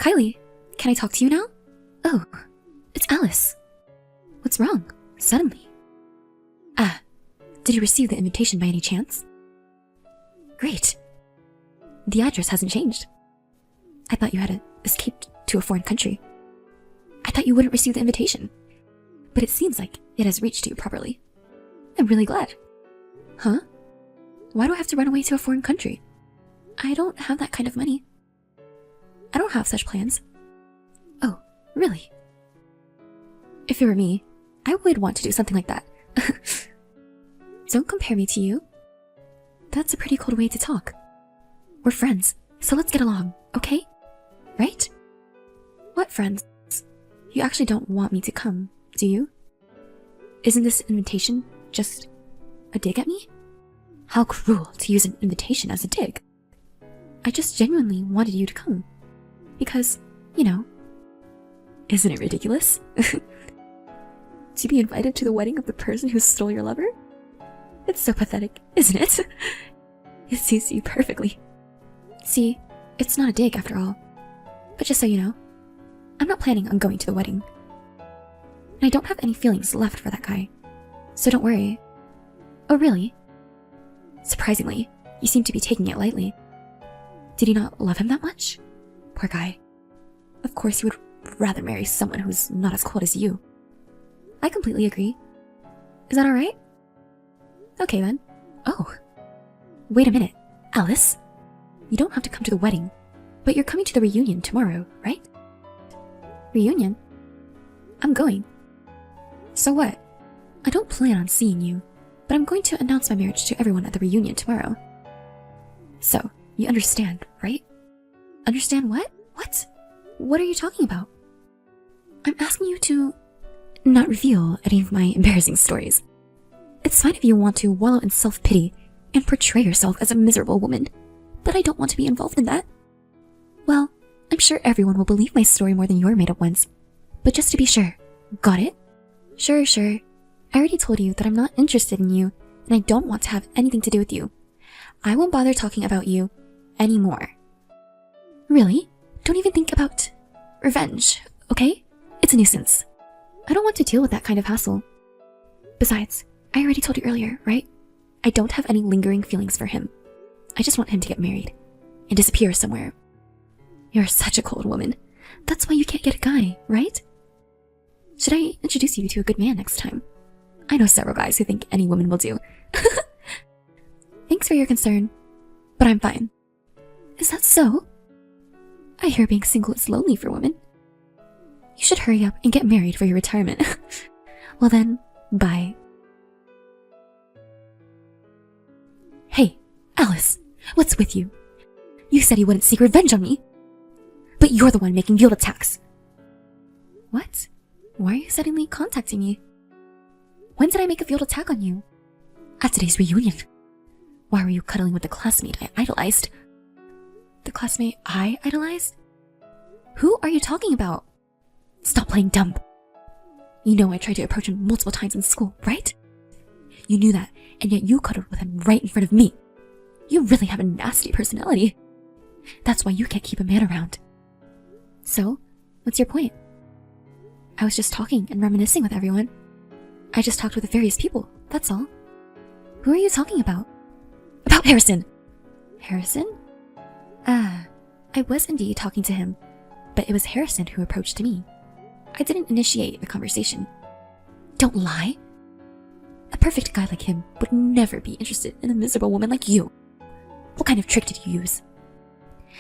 Kylie, can I talk to you now? Oh, it's Alice. What's wrong? Suddenly. Did you receive the invitation by any chance? Great. The address hasn't changed. I thought you had escaped to a foreign country. I thought you wouldn't receive the invitation. But it seems like it has reached you properly. I'm really glad. Huh? Why do I have to run away to a foreign country? I don't have that kind of money. I don't have such plans. Oh, really? If it were me, I would want to do something like that. Don't compare me to you. That's a pretty cold way to talk. We're friends, so let's get along, okay? Right? What friends? You actually don't want me to come, do you? Isn't this invitation just a dig at me? How cruel to use an invitation as a dig. I just genuinely wanted you to come. Because, you know, isn't it ridiculous? To be invited to the wedding of the person who stole your lover? It's so pathetic, isn't it? It suits you perfectly. See, it's not a dig after all. But just so you know, I'm not planning on going to the wedding. And I don't have any feelings left for that guy. So don't worry. Oh, really? Surprisingly, you seem to be taking it lightly. Did you not love him that much? Poor guy. Of course you would rather marry someone who's not as cold as you. I completely agree. Is that alright? Okay then. Oh. Wait a minute, Alice. You don't have to come to the wedding, but you're coming to the reunion tomorrow, right? Reunion? I'm going. So what? I don't plan on seeing you, but I'm going to announce my marriage to everyone at the reunion tomorrow. So, you understand, right? Understand what? What? What are you talking about? I'm asking you to not reveal any of my embarrassing stories. It's fine if you want to wallow in self-pity and portray yourself as a miserable woman, but I don't want to be involved in that. Well, I'm sure everyone will believe my story more than your made-up ones. But just to be sure, got it? Sure. I already told you that I'm not interested in you, and I don't want to have anything to do with you. I won't bother talking about you anymore. Really? Don't even think about revenge, okay? It's a nuisance. I don't want to deal with that kind of hassle. Besides, I already told you earlier, right? I don't have any lingering feelings for him. I just want him to get married and disappear somewhere. You're such a cold woman. That's why you can't get a guy, right? Should I introduce you to a good man next time? I know several guys who think any woman will do. Thanks for your concern, but I'm fine. Is that so? I hear being single is lonely for women. You should hurry up and get married for your retirement. Well then, bye. Hey, Alice, what's with you? You said you wouldn't seek revenge on me. But you're the one making guilt attacks. What? Why are you suddenly contacting me? When did I make a field attack on you? At today's reunion. Why were you cuddling with the classmate I idolized? The classmate I idolized? Who are you talking about? Stop playing dumb. You know I tried to approach him multiple times in school, right? You knew that, and yet you cuddled with him right in front of me. You really have a nasty personality. That's why you can't keep a man around. So, what's your point? I was just talking and reminiscing with everyone. I just talked with various people, that's all. Who are you talking about? About Harrison! Harrison? I was indeed talking to him, but it was Harrison who approached me. I didn't initiate the conversation. Don't lie! A perfect guy like him would never be interested in a miserable woman like you. What kind of trick did you use?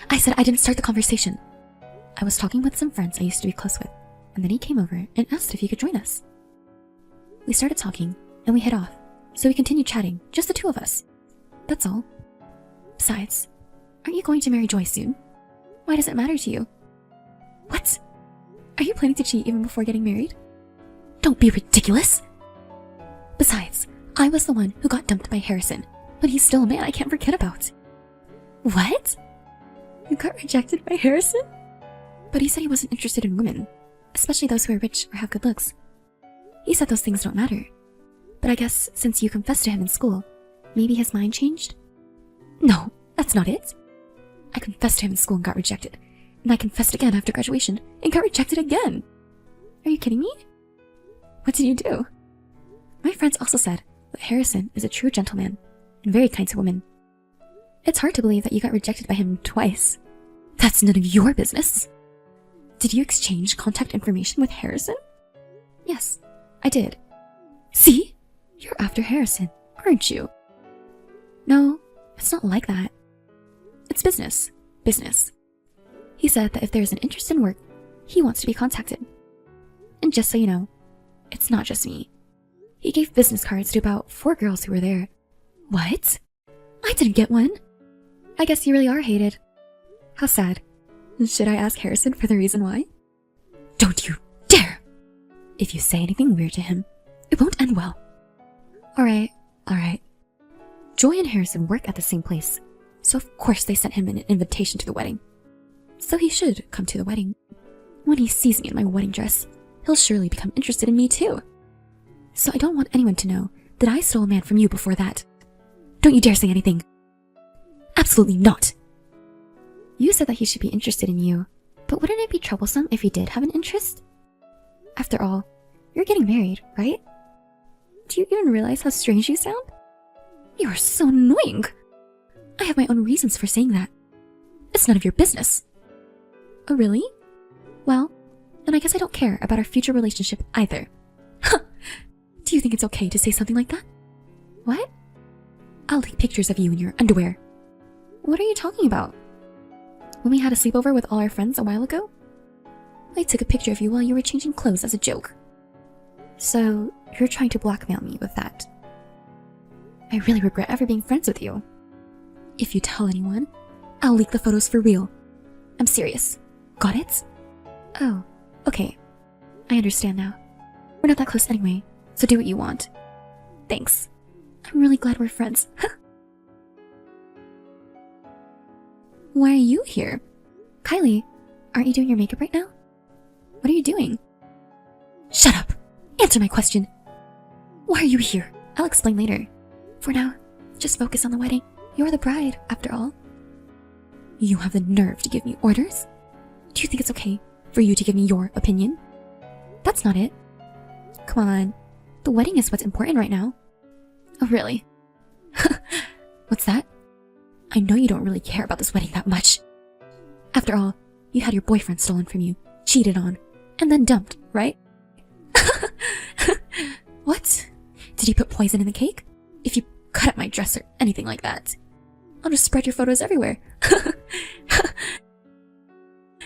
I said I didn't start the conversation. I was talking with some friends I used to be close with, and then he came over and asked if he could join us. We started talking, and we hit off, so we continued chatting, just the two of us. That's all. Besides, aren't you going to marry Joy soon? Why does it matter to you? What? Are you planning to cheat even before getting married? Don't be ridiculous! Besides, I was the one who got dumped by Harrison, but he's still a man I can't forget about. What? You got rejected by Harrison? But he said he wasn't interested in women, especially those who are rich or have good looks. He said those things don't matter. But I guess since you confessed to him in school, maybe his mind changed? No, that's not it. I confessed to him in school and got rejected, and I confessed again after graduation and got rejected again. Are you kidding me? What did you do? My friends also said that Harrison is a true gentleman and very kind to women. It's hard to believe that you got rejected by him twice. That's none of your business. Did you exchange contact information with Harrison? Yes, I did. See? You're after Harrison, aren't you? No, it's not like that. It's business. Business. He said that if there's an interest in work, he wants to be contacted. And just so you know, it's not just me. He gave business cards to about 4 girls who were there. What? I didn't get one. I guess you really are hated. How sad. Should I ask Harrison for the reason why? Don't you dare! If you say anything weird to him, it won't end well. Alright. Joy and Harrison work at the same place, so of course they sent him an invitation to the wedding. So he should come to the wedding. When he sees me in my wedding dress, he'll surely become interested in me too. So I don't want anyone to know that I stole a man from you before that. Don't you dare say anything. Absolutely not. You said that he should be interested in you, but wouldn't it be troublesome if he did have an interest? After all, you're getting married, right? Do you even realize how strange you sound? You are so annoying. I have my own reasons for saying that. It's none of your business. Oh, really? Well, then I guess I don't care about our future relationship either. Do you think it's okay to say something like that? What? I'll take pictures of you in your underwear. What are you talking about? When we had a sleepover with all our friends a while ago, I took a picture of you while you were changing clothes as a joke. So, you're trying to blackmail me with that. I really regret ever being friends with you. If you tell anyone, I'll leak the photos for real. I'm serious. Got it? Oh, okay. I understand now. We're not that close anyway, so do what you want. Thanks. I'm really glad we're friends. Why are you here? Kylie, aren't you doing your makeup right now? What are you doing? Shut up! Answer my question! Why are you here? I'll explain later. For now, just focus on the wedding. You're the bride, after all. You have the nerve to give me orders? Do you think it's okay for you to give me your opinion? That's not it. Come on. The wedding is what's important right now. Oh, really? What's that? I know you don't really care about this wedding that much. After all, you had your boyfriend stolen from you, cheated on, and then dumped, right? What? Did he put poison in the cake? If you cut up my dress or anything like that, I'll just spread your photos everywhere.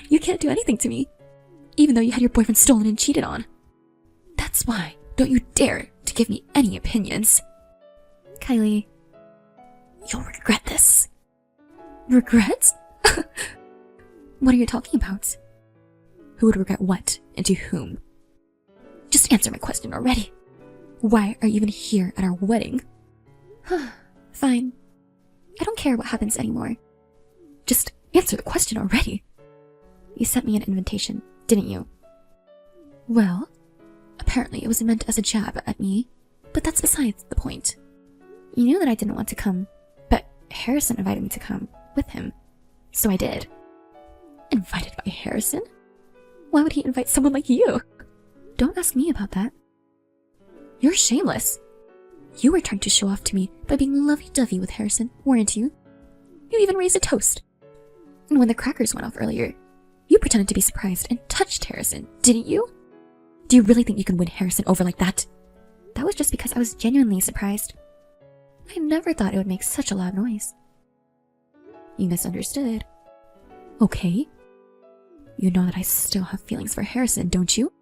You can't do anything to me, even though you had your boyfriend stolen and cheated on. That's why don't you dare to give me any opinions. Kylie, you'll regret this. Regret? What are you talking about? Who would regret what and to whom? Just answer my question already. Why are you even here at our wedding? Fine. I don't care what happens anymore. Just answer the question already. You sent me an invitation, didn't you? Well, apparently it was meant as a jab at me, but that's besides the point. You knew that I didn't want to come, but Harrison invited me to come with him, so I did. Invited by Harrison? Why would he invite someone like you? Don't ask me about that. You're shameless. You were trying to show off to me by being lovey-dovey with Harrison, weren't you? You even raised a toast. And when the crackers went off earlier, you pretended to be surprised and touched Harrison, didn't you? Do you really think you can win Harrison over like that? That was just because I was genuinely surprised. I never thought it would make such a loud noise. You misunderstood. Okay. You know that I still have feelings for Harrison, don't you?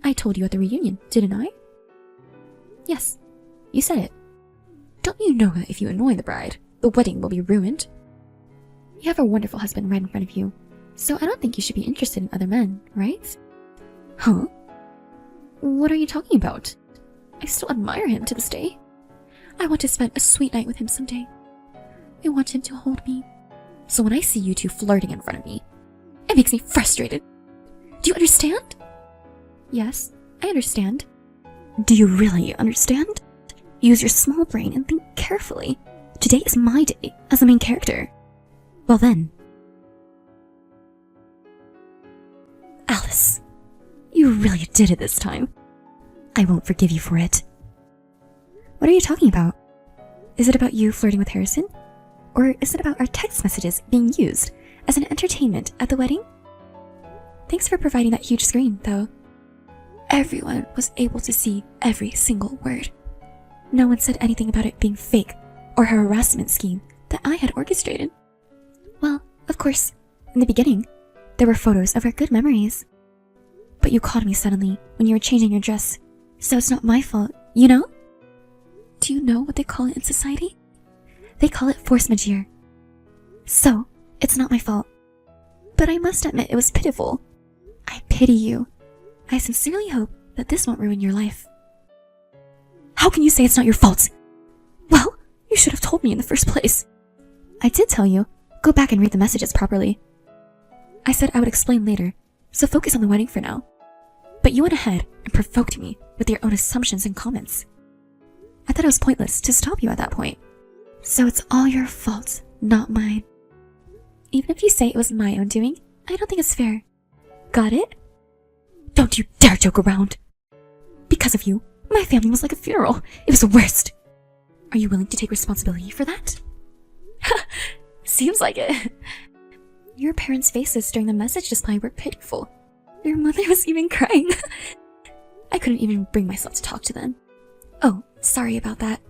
I told you at the reunion, didn't I? Yes, you said it. Don't you know that if you annoy the bride, the wedding will be ruined? You have a wonderful husband right in front of you, so I don't think you should be interested in other men, right? Huh? What are you talking about? I still admire him to this day. I want to spend a sweet night with him someday. I want him to hold me. So when I see you two flirting in front of me, it makes me frustrated. Do you understand? Yes, I understand. Do you really understand? Use your small brain and think carefully. Today is my day as the main character. Well then, Alice, you really did it this time. I won't forgive you for it. What are you talking about? Is it about you flirting with Harrison? Or is it about our text messages being used as an entertainment at the wedding? Thanks for providing that huge screen, though. Everyone was able to see every single word. No one said anything about it being fake or a harassment scheme that I had orchestrated. Well, of course, in the beginning, there were photos of our good memories. But you called me suddenly when you were changing your dress, so it's not my fault, you know? Do you know what they call it in society? They call it force majeure. So, it's not my fault. But I must admit it was pitiful. I pity you. I sincerely hope that this won't ruin your life. How can you say it's not your fault? Well, you should have told me in the first place. I did tell you. Go back and read the messages properly. I said I would explain later, so focus on the wedding for now. But you went ahead and provoked me with your own assumptions and comments. I thought it was pointless to stop you at that point. So it's all your fault, not mine. Even if you say it was my own doing, I don't think it's fair. Got it? Don't you dare joke around. Because of you, my family was like a funeral. It was the worst. Are you willing to take responsibility for that? Seems like it. Your parents' faces during the message display were pitiful. Your mother was even crying. I couldn't even bring myself to talk to them. Oh, sorry about that.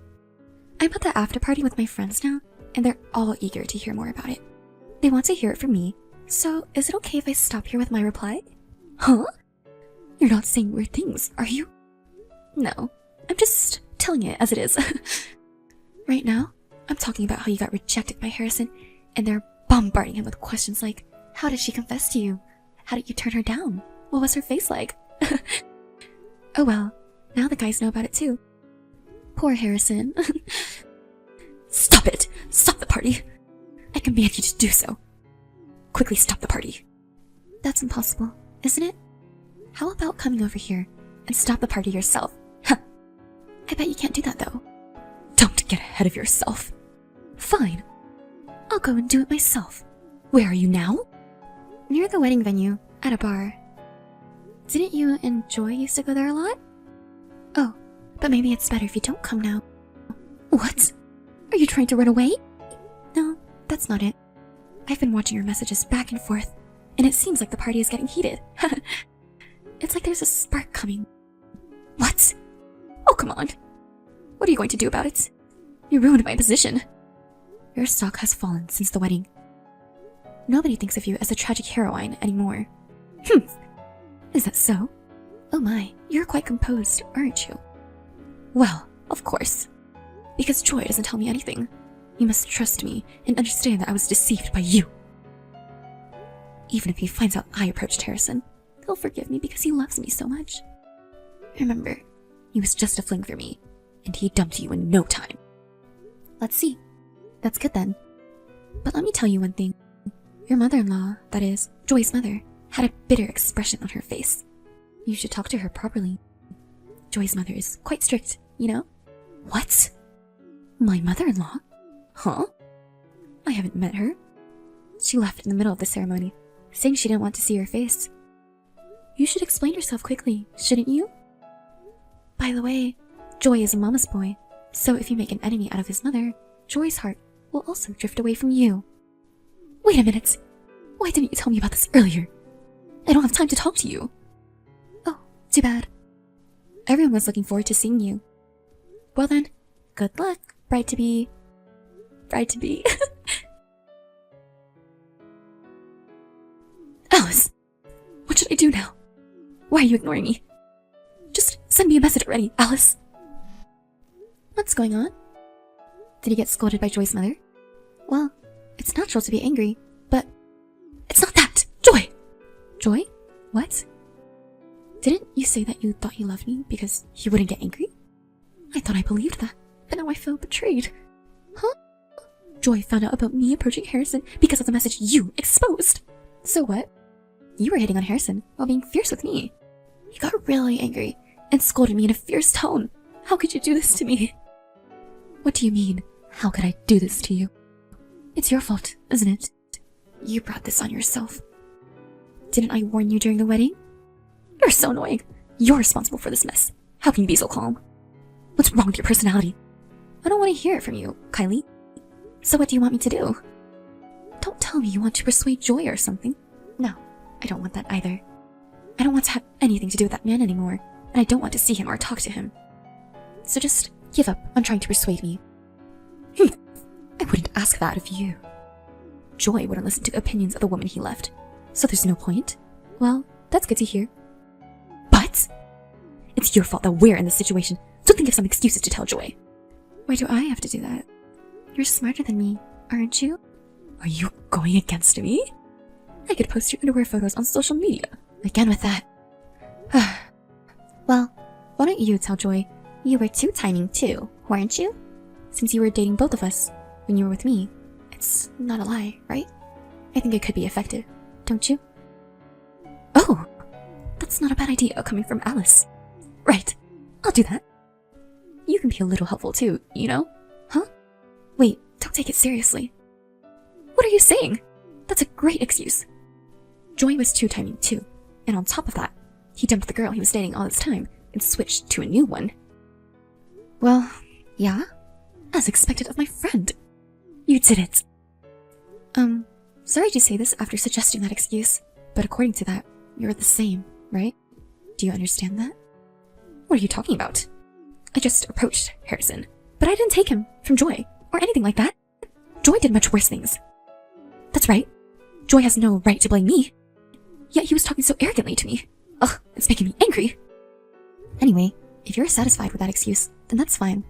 I'm at the after party with my friends now, and they're all eager to hear more about it. They want to hear it from me, so is it okay if I stop here with my reply? Huh? You're not saying weird things, are you? No, I'm just telling it as it is. Right now, I'm talking about how you got rejected by Harrison, and they're bombarding him with questions like, how did she confess to you? How did you turn her down? What was her face like? Oh well, now the guys know about it too. Poor Harrison. Stop it! Stop the party! I command you to do so. Quickly stop the party. That's impossible, isn't it? How about coming over here and stop the party yourself? Huh. I bet you can't do that though. Don't get ahead of yourself. Fine. I'll go and do it myself. Where are you now? Near the wedding venue, at a bar. Didn't you and Joy used to go there a lot? Oh, but maybe it's better if you don't come now. What? Are you trying to run away? No, that's not it. I've been watching your messages back and forth, and it seems like the party is getting heated. It's like there's a spark coming. What? Oh, come on. What are you going to do about it? You ruined my position. Your stock has fallen since the wedding. Nobody thinks of you as a tragic heroine anymore. Is that so? Oh my, you're quite composed, aren't you? Well, of course. Because Joy doesn't tell me anything. You must trust me and understand that I was deceived by you. Even if he finds out I approached Harrison, he'll forgive me because he loves me so much. Remember, he was just a fling for me, and he dumped you in no time. Let's see. That's good then. But let me tell you one thing. Your mother-in-law, that is, Joy's mother, had a bitter expression on her face. You should talk to her properly. Joy's mother is quite strict, you know? What? My mother-in-law? Huh? I haven't met her. She left in the middle of the ceremony, saying she didn't want to see her face. You should explain yourself quickly, shouldn't you? By the way, Joy is a mama's boy, so if you make an enemy out of his mother, Joy's heart will also drift away from you. Wait a minute! Why didn't you tell me about this earlier? I don't have time to talk to you. Oh, too bad. Everyone was looking forward to seeing you. Well then, good luck, bride-to-be. Bride-to-be. Alice! What should I do now? Why are you ignoring me? Just send me a message already, Alice. What's going on? Did he get scolded by Joy's mother? Well, it's natural to be angry, but it's not that! Joy! Joy? What? Didn't you say that you thought you loved me because you wouldn't get angry? I thought I believed that, but now I feel betrayed. Huh? Joy found out about me approaching Harrison because of the message you exposed. So what? You were hitting on Harrison while being fierce with me. He got really angry and scolded me in a fierce tone. How could you do this to me? What do you mean, how could I do this to you? It's your fault, isn't it? You brought this on yourself. Didn't I warn you during the wedding You're so annoying. You're responsible for this mess. How can you be so calm? What's wrong with your personality? I don't want to hear it from you, Kylie. So what do you want me to do? Don't tell me you want to persuade Joy or something. No, I don't want that either. I don't want to have anything to do with that man anymore, and I don't want to see him or talk to him. So just give up on trying to persuade me. I wouldn't ask that of you. Joy wouldn't listen to the opinions of the woman he left, so there's no point. Well, that's good to hear. But it's your fault that we're in this situation, so think of some excuses to tell Joy. Why do I have to do that? You're smarter than me, aren't you? Are you going against me? I could post your underwear photos on social media. Again with that. Well, why don't you tell Joy you were two-timing too, weren't you? Since you were dating both of us when you were with me. It's not a lie, right? I think it could be effective, don't you? Oh, that's not a bad idea coming from Alice. Right, I'll do that. You can be a little helpful too, you know? Huh? Wait, don't take it seriously. What are you saying? That's a great excuse. Joy was two-timing too, and on top of that, he dumped the girl he was dating all this time and switched to a new one. Well, yeah, as expected of my friend. You did it. Sorry to say this after suggesting that excuse, but according to that, you're the same, right? Do you understand that? What are you talking about? I just approached Harrison, but I didn't take him from Joy or anything like that. Joy did much worse things. That's right. Joy has no right to blame me. Yet he was talking so arrogantly to me. Ugh, it's making me angry. Anyway, if you're satisfied with that excuse, then that's fine.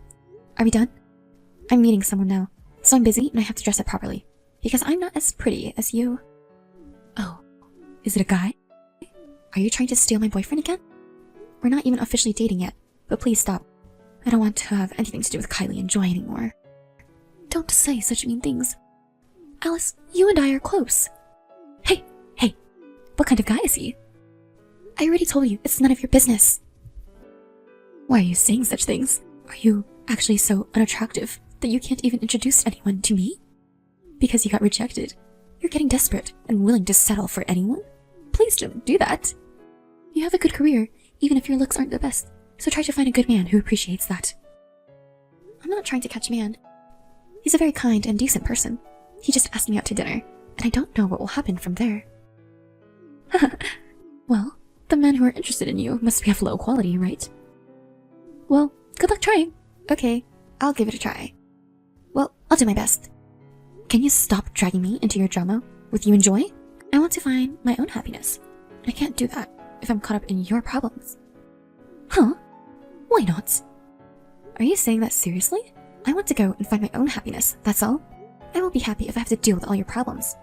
Are we done? I'm meeting someone now, so I'm busy and I have to dress up properly, because I'm not as pretty as you. Oh, is it a guy? Are you trying to steal my boyfriend again? We're not even officially dating yet, but please stop. I don't want to have anything to do with Kylie and Joy anymore. Don't say such mean things. Alice, you and I are close. Hey, what kind of guy is he? I already told you, it's none of your business. Why are you saying such things? Are you actually so unattractive that you can't even introduce anyone to me? Because you got rejected, you're getting desperate and willing to settle for anyone? Please don't do that. You have a good career, even if your looks aren't the best, so try to find a good man who appreciates that. I'm not trying to catch a man. He's a very kind and decent person. He just asked me out to dinner, and I don't know what will happen from there. Well, the men who are interested in you must be of low quality, right? Well, good luck trying. Okay, I'll give it a try. Well, I'll do my best. Can you stop dragging me into your drama with you and Joy? I want to find my own happiness. I can't do that if I'm caught up in your problems. Huh? Why not? Are you saying that seriously? I want to go and find my own happiness, that's all. I won't be happy if I have to deal with all your problems.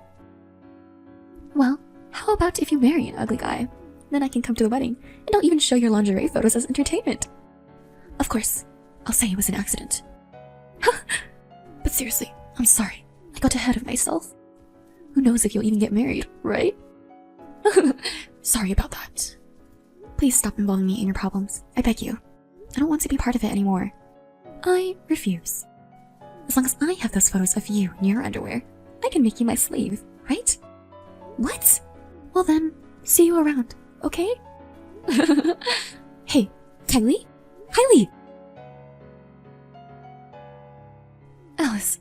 Well, how about if you marry an ugly guy? Then I can come to the wedding, and I'll even show your lingerie photos as entertainment. Of course, I'll say it was an accident. But seriously, I'm sorry. I got ahead of myself. Who knows if you'll even get married, right? Sorry about that. Please stop involving me in your problems. I beg you. I don't want to be part of it anymore. I refuse. As long as I have those photos of you in your underwear, I can make you my slave, right? What? Well then, see you around, okay? Hey, Kylie? Kylie! Alice,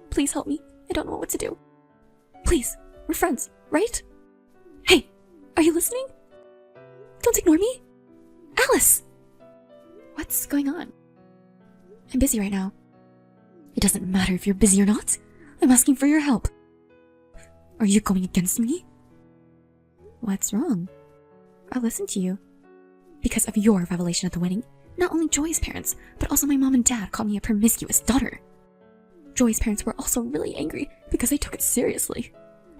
please help me. I don't know what to do. Please, we're friends, right? Hey, are you listening? Don't ignore me. Alice! What's going on? I'm busy right now. It doesn't matter if you're busy or not. I'm asking for your help. Are you going against me? What's wrong? I'll listen to you. Because of your revelation at the wedding, not only Joy's parents, but also my mom and dad called me a promiscuous daughter. Joy's parents were also really angry because I took it seriously.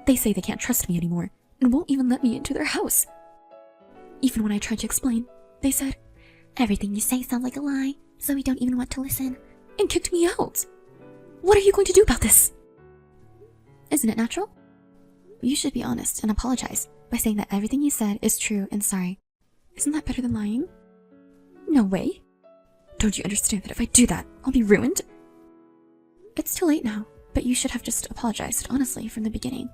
They say they can't trust me anymore and won't even let me into their house. Even when I tried to explain, they said, "Everything you say sounds like a lie, so we don't even want to listen," and kicked me out. What are you going to do about this? Isn't it natural? You should be honest and apologize by saying that everything you said is true and sorry. Isn't that better than lying? No way. Don't you understand that if I do that, I'll be ruined? It's too late now, but you should have just apologized honestly from the beginning.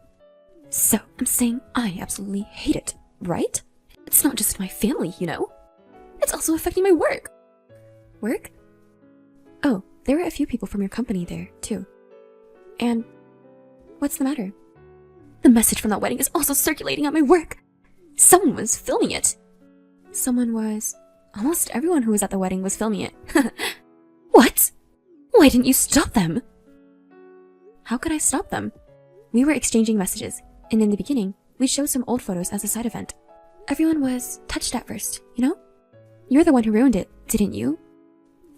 So, I'm saying I absolutely hate it, right? It's It's not just my family, you know? It's also affecting my work. Work? Oh, there were a few people from your company there, too. And what's the matter? The message from that wedding is also circulating at my work. Someone was filming it. Someone was... Almost everyone who was at the wedding was filming it. What? Why didn't you stop them? How could I stop them? We were exchanging messages, and in the beginning, we showed some old photos as a side event. Everyone was touched at first, you know? You're the one who ruined it, didn't you?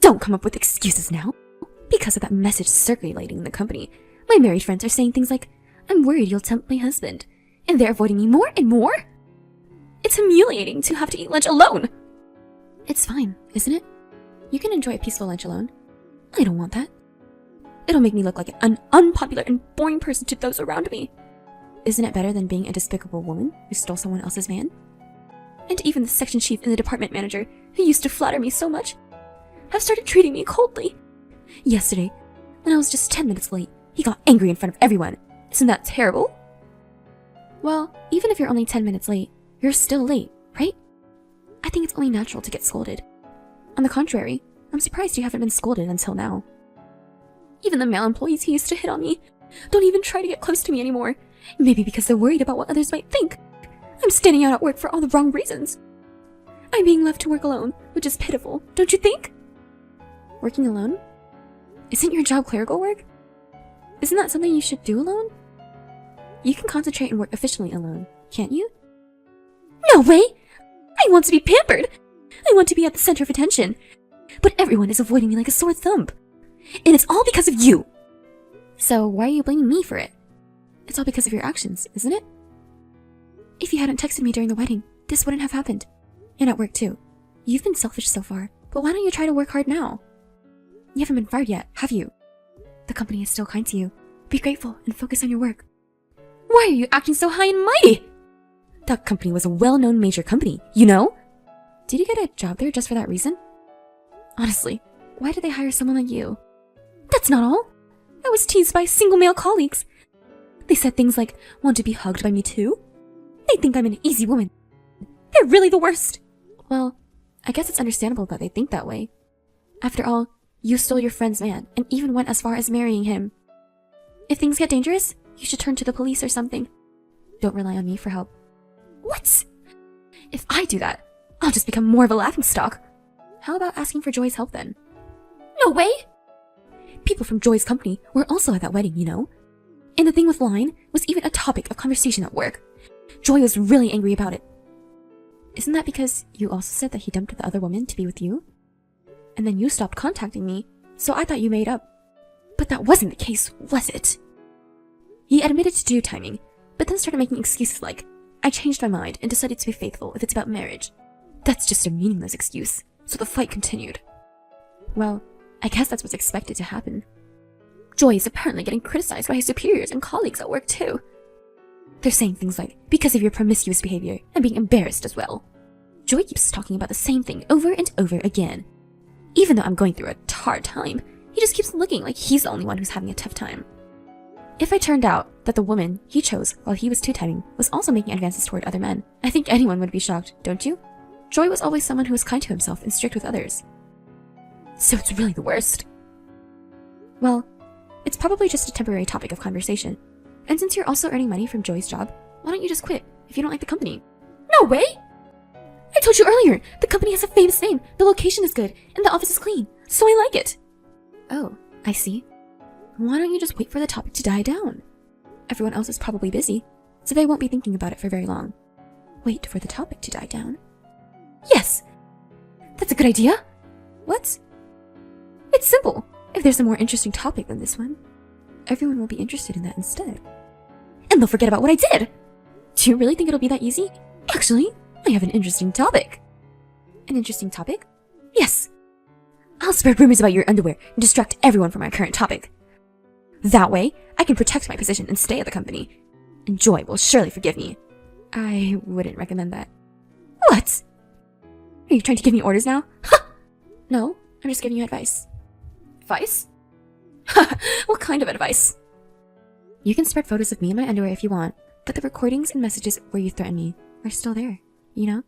Don't come up with excuses now. Because of that message circulating in the company, my married friends are saying things like, I'm worried you'll tempt my husband, and they're avoiding me more and more. It's humiliating to have to eat lunch alone. It's fine, isn't it? You can enjoy a peaceful lunch alone. I don't want that. It'll make me look like an unpopular and boring person to those around me. Isn't it better than being a despicable woman who stole someone else's man? And even the section chief and the department manager, who used to flatter me so much, have started treating me coldly. Yesterday, when I was just 10 minutes late, he got angry in front of everyone. Isn't that terrible? Well, even if you're only 10 minutes late, you're still late, right? I think it's only natural to get scolded. On the contrary, I'm surprised you haven't been scolded until now. Even the male employees who used to hit on me don't even try to get close to me anymore. Maybe because they're worried about what others might think. I'm standing out at work for all the wrong reasons. I'm being left to work alone, which is pitiful, don't you think? Working alone? Isn't your job clerical work? Isn't that something you should do alone? You can concentrate and work efficiently alone, can't you? No way! I want to be pampered! I want to be at the center of attention. But everyone is avoiding me like a sore thumb. And it's all because of you! So why are you blaming me for it? It's all because of your actions, isn't it? If you hadn't texted me during the wedding, this wouldn't have happened. And at work too. You've been selfish so far, but why don't you try to work hard now? You haven't been fired yet, have you? The company is still kind to you. Be grateful and focus on your work. Why are you acting so high and mighty? That company was a well-known major company, you know? Did you get a job there just for that reason? Honestly, why did they hire someone like you? That's not all. I was teased by single male colleagues. They said things like, want to be hugged by me too? They think I'm an easy woman. They're really the worst. Well, I guess it's understandable that they think that way. After all, you stole your friend's man and even went as far as marrying him. If things get dangerous, you should turn to the police or something. Don't rely on me for help. What? If I do that, I'll just become more of a laughingstock. How about asking for Joy's help then? No way! People from Joy's company were also at that wedding, you know? And the thing with Line was even a topic of conversation at work. Joy was really angry about it. Isn't that because you also said that he dumped the other woman to be with you? And then you stopped contacting me, so I thought you made up. But that wasn't the case, was it? He admitted to due timing, but then started making excuses like, I changed my mind and decided to be faithful if it's about marriage. That's just a meaningless excuse, so the fight continued. Well, I guess that's what's expected to happen. Joy is apparently getting criticized by his superiors and colleagues at work too. They're saying things like, because of your promiscuous behavior, and being embarrassed as well. Joy keeps talking about the same thing over and over again. Even though I'm going through a hard time, he just keeps looking like he's the only one who's having a tough time. If it turned out that the woman he chose while he was two-timing was also making advances toward other men, I think anyone would be shocked, don't you? Joy was always someone who was kind to himself and strict with others. So it's really the worst. Well, it's probably just a temporary topic of conversation. And since you're also earning money from Joy's job, why don't you just quit if you don't like the company? No way! I told you earlier, the company has a famous name, the location is good, and the office is clean, so I like it. Oh, I see. Why don't you just wait for the topic to die down? Everyone else is probably busy, so they won't be thinking about it for very long. Wait for the topic to die down. Yes! That's a good idea! What? It's simple. If there's a more interesting topic than this one, everyone will be interested in that instead. And they'll forget about what I did! Do you really think it'll be that easy? Actually, I have an interesting topic. An interesting topic? Yes! I'll spread rumors about your underwear and distract everyone from our current topic. That way, I can protect my position and stay at the company. And Joy will surely forgive me. I wouldn't recommend that. What? Are you trying to give me orders now? No, I'm just giving you advice. Advice? What kind of advice? You can spread photos of me in my underwear if you want, but the recordings and messages where you threaten me are still there, you know?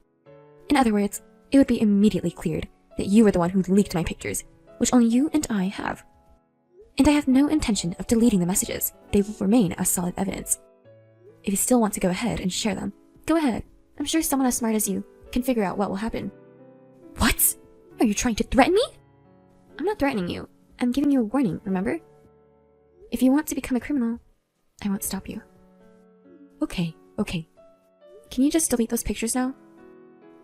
In other words, it would be immediately cleared that you were the one who leaked my pictures, which only you and I have. And I have no intention of deleting the messages. They will remain as solid evidence. If you still want to go ahead and share them, go ahead. I'm sure someone as smart as you can figure out what will happen. What? Are you trying to threaten me? I'm not threatening you. I'm giving you a warning, remember? If you want to become a criminal, I won't stop you. Okay. Can you just delete those pictures now?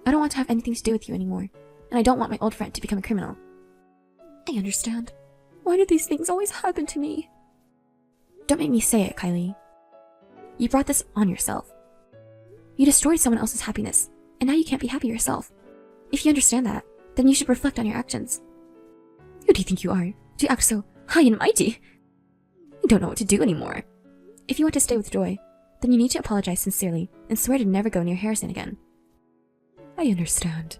I don't want to have anything to do with you anymore, and I don't want my old friend to become a criminal. I understand. Why do these things always happen to me? Don't make me say it, Kylie. You brought this on yourself. You destroyed someone else's happiness, and now you can't be happy yourself. If you understand that, then you should reflect on your actions. Who do you think you are, to act so high and mighty? You don't know what to do anymore. If you want to stay with Joy, then you need to apologize sincerely and swear to never go near Harrison again. I understand.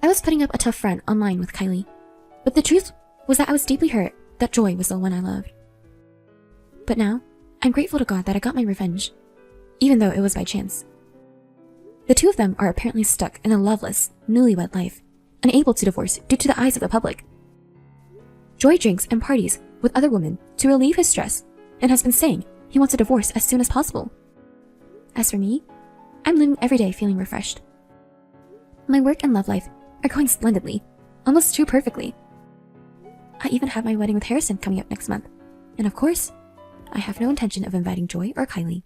I was putting up a tough front online with Kylie, but the truth was that I was deeply hurt that Joy was the one I loved. But now, I'm grateful to God that I got my revenge, even though it was by chance. The two of them are apparently stuck in a loveless, newlywed life, unable to divorce due to the eyes of the public. Joy drinks and parties with other women to relieve his stress and has been saying he wants a divorce as soon as possible. As for me, I'm living every day feeling refreshed. My work and love life are going splendidly, almost too perfectly. I even have my wedding with Harrison coming up next month, and of course, I have no intention of inviting Joy or Kylie